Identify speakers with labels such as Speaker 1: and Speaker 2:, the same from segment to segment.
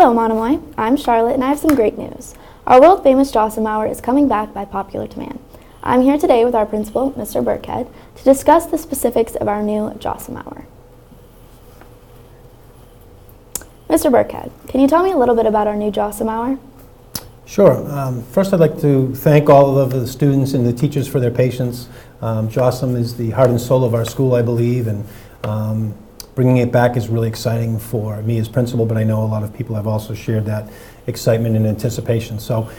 Speaker 1: Hello, Monomoy. I'm Charlotte, and I have some great news. Our world-famous Jawsome Hour is coming back by popular demand. I'm here today with our principal, Mr. Burkhead, to discuss the specifics of our new Jawsome Hour. Mr. Burkhead, can you tell me a little bit about our new Jawsome Hour?
Speaker 2: Sure. First, I'd like to thank all of the students and the teachers for their patience. Jawsome is the heart and soul of our school, I believe, and bringing it back is really exciting for me as principal, but I know a lot of people have also shared that excitement and anticipation. So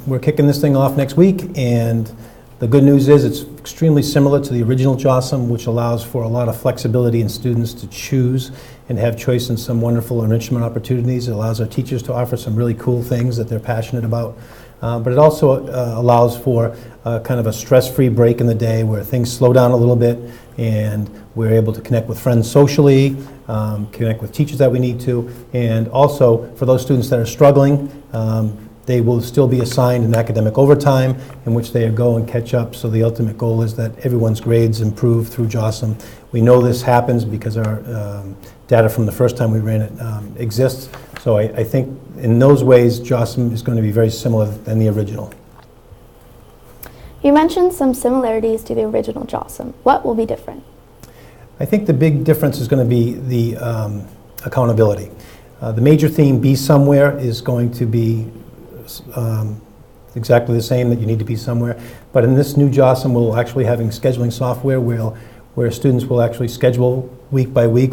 Speaker 2: we're kicking this thing off next week, and the good news is it's extremely similar to the original Jawsome, which allows for a lot of flexibility in students to choose and have choice in some wonderful enrichment opportunities. It allows our teachers to offer some really cool things that they're passionate about. But it also allows for kind of a stress-free break in the day where things slow down a little bit and we're able to connect with friends socially, connect with teachers that we need to, and also for those students that are struggling, they will still be assigned an academic overtime in which they go and catch up. So the ultimate goal is that everyone's grades improve through Jawsome. We know this happens because our data from the first time we ran it exists. So I think in those ways, Jawsome is going to be very similar than the original.
Speaker 1: You mentioned some similarities to the original Jawsome. What will be different?
Speaker 2: I think the big difference is going to be the accountability. The major theme, Be Somewhere, is going to be exactly the same, that you need to be somewhere. But in this new Jawsome, we'll actually having scheduling software where students will actually schedule week by week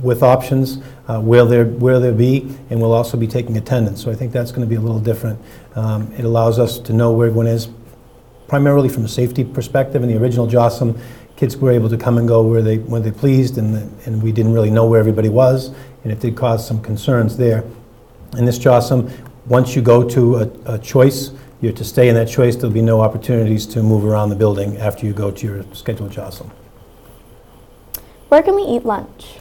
Speaker 2: with options where they'll be, and we'll also be taking attendance. So I think that's going to be a little different. It allows us to know where everyone is, primarily from a safety perspective. In the original Jawsome, kids were able to come and go when they pleased, and we didn't really know where everybody was, and it did cause some concerns there. In this Jawsome, once you go to a choice, you're to stay in that choice. There'll be no opportunities to move around the building after you go to your scheduled Jawsome.
Speaker 1: Where can we eat lunch?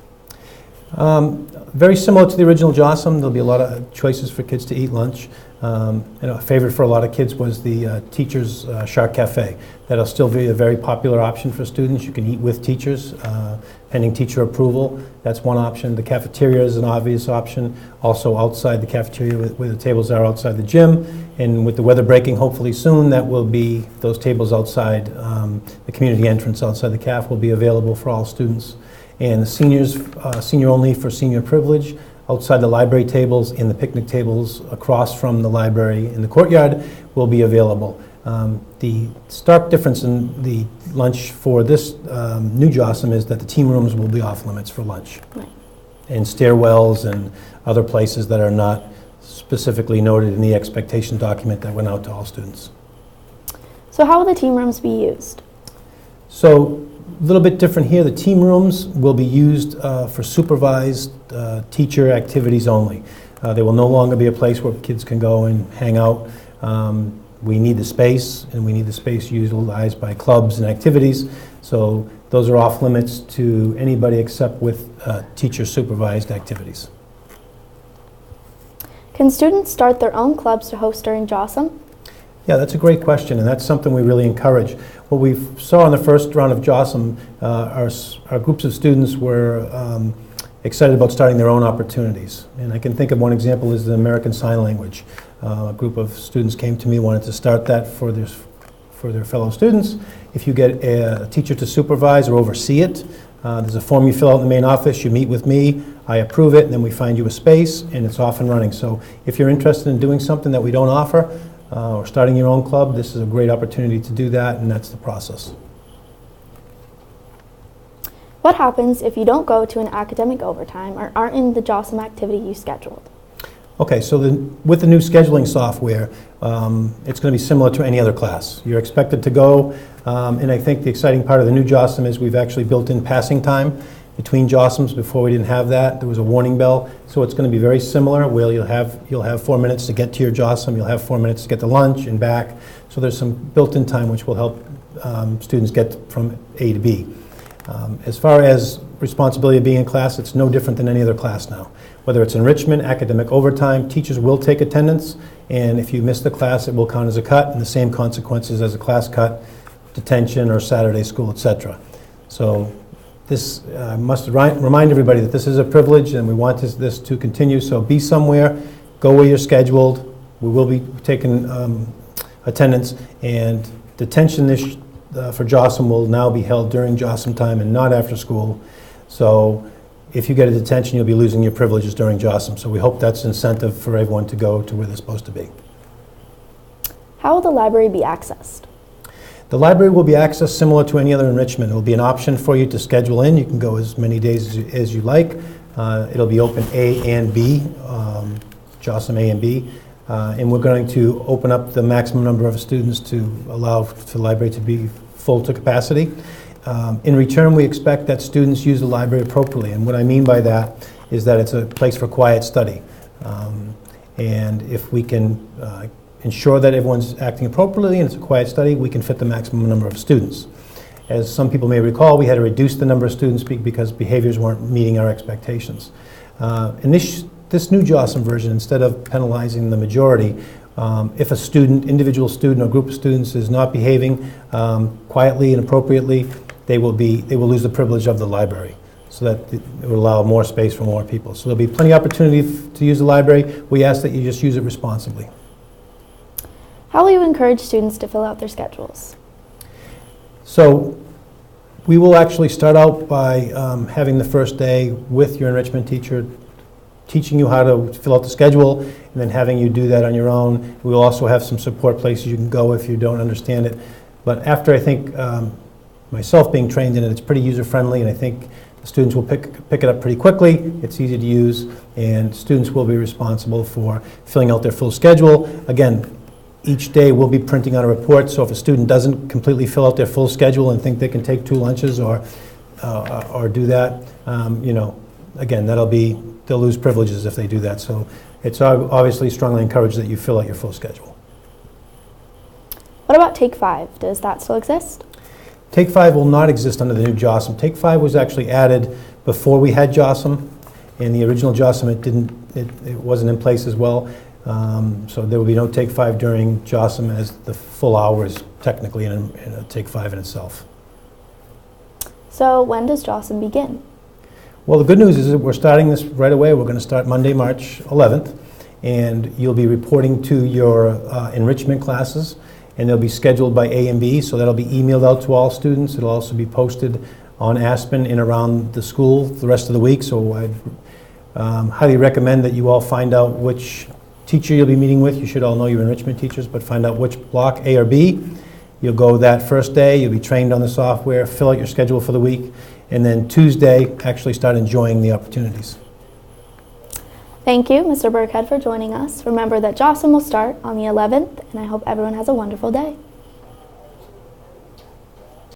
Speaker 2: Very similar to the original Jawsome. There'll be a lot of choices for kids to eat lunch. A favorite for a lot of kids was the teacher's Shark Cafe. That'll still be a very popular option for students. You can eat with teachers, pending teacher approval. That's one option. The cafeteria is an obvious option. Also outside the cafeteria where the tables are outside the gym. And with the weather breaking hopefully soon, that will be those tables outside the community entrance outside the caf will be available for all students. And the seniors, senior only for senior privilege, outside the library tables and the picnic tables across from the library in the courtyard will be available. The stark difference in the lunch for this new Jawsome is that the team rooms will be off limits for lunch.
Speaker 1: Right.
Speaker 2: And stairwells and other places that are not specifically noted in the expectation document that went out to all students.
Speaker 1: So how will the team rooms be used?
Speaker 2: So a little bit different here. The team rooms will be used for supervised teacher activities only. They will no longer be a place where kids can go and hang out. We need the space, and we need the space utilized by clubs and activities. So those are off limits to anybody except with teacher supervised activities.
Speaker 1: Can students start their own clubs to host during Jawsome?
Speaker 2: Yeah, that's a great question, and that's something we really encourage. What we saw in the first round of Jawsome, our groups of students were excited about starting their own opportunities. And I can think of one example is the American Sign Language. A group of students came to me, wanted to start that for their fellow students. If you get a teacher to supervise or oversee it, there's a form you fill out in the main office, you meet with me, I approve it, and then we find you a space, and it's off and running. So if you're interested in doing something that we don't offer, or starting your own club, this is a great opportunity to do that, and that's the process.
Speaker 1: What happens if you don't go to an academic overtime or aren't in the Jawsome activity you scheduled?
Speaker 2: Okay, so with the new scheduling software, it's going to be similar to any other class. You're expected to go, and I think the exciting part of the new Jawsome is we've actually built in passing time between Jawsomes. Before we didn't have that. There was a warning bell, so it's going to be very similar. Where you'll have 4 minutes to get to your Jawsome, you'll have 4 minutes to get to lunch and back. So there's some built-in time which will help students get from A to B. As far as responsibility of being in class, it's no different than any other class now. Whether it's enrichment, academic overtime, teachers will take attendance, and if you miss the class, it will count as a cut, and the same consequences as a class cut, detention, or Saturday school, etc. So this must remind everybody that this is a privilege and we want this to continue. So be somewhere, go where you're scheduled. We will be taking attendance, and detention for Jawsome will now be held during Jawsome time and not after school. So if you get a detention, you'll be losing your privileges during Jawsome. So we hope that's incentive for everyone to go to where they're supposed to be.
Speaker 1: How will the library be accessed?
Speaker 2: The library will be accessed similar to any other enrichment. It will be an option for you to schedule in. You can go as many days as you like. It'll be open A and B, Jawsome A and B. And we're going to open up the maximum number of students to allow for the library to be full to capacity. In return, we expect that students use the library appropriately. And what I mean by that is that it's a place for quiet study. And if we can ensure that everyone's acting appropriately and it's a quiet study, we can fit the maximum number of students. As some people may recall, we had to reduce the number of students because behaviors weren't meeting our expectations. And this new Jawsome version, instead of penalizing the majority, if a individual student or group of students is not behaving quietly and appropriately, they will lose the privilege of the library, so that it will allow more space for more people. So there'll be plenty of opportunity to use the library. We ask that you just use it responsibly.
Speaker 1: How will you encourage students to fill out their schedules?
Speaker 2: So we will actually start out by having the first day with your enrichment teacher, teaching you how to fill out the schedule, and then having you do that on your own. We'll also have some support places you can go if you don't understand it. But after, I think, myself being trained in it, it's pretty user-friendly, and I think the students will pick it up pretty quickly. It's easy to use, and students will be responsible for filling out their full schedule. Again, each day we'll be printing out a report, so if a student doesn't completely fill out their full schedule and think they can take 2 lunches or do that, again, they'll lose privileges if they do that. So it's obviously strongly encouraged that you fill out your full schedule.
Speaker 1: What about Take 5? Does that still exist?
Speaker 2: Take 5 will not exist under the new Jawsome. Take 5 was actually added before we had Jawsome. In the original Jawsome, it wasn't in place as well. So there will be no Take 5 during Jawsome, as the full hour is technically in a Take 5 in itself.
Speaker 1: So when does Jawsome begin?
Speaker 2: Well, the good news is that we're starting this right away. We're going to start Monday, March 11th, and you'll be reporting to your enrichment classes, and they'll be scheduled by A and B, so that'll be emailed out to all students. It'll also be posted on Aspen and around the school the rest of the week, so I'd highly recommend that you all find out which teacher you'll be meeting with. You should all know your enrichment teachers, but find out which block, A or B. You'll go that first day, you'll be trained on the software, fill out your schedule for the week, and then Tuesday, actually start enjoying the opportunities.
Speaker 1: Thank you, Mr. Burkhead, for joining us. Remember that Jawsome will start on the 11th, and I hope everyone has a wonderful day.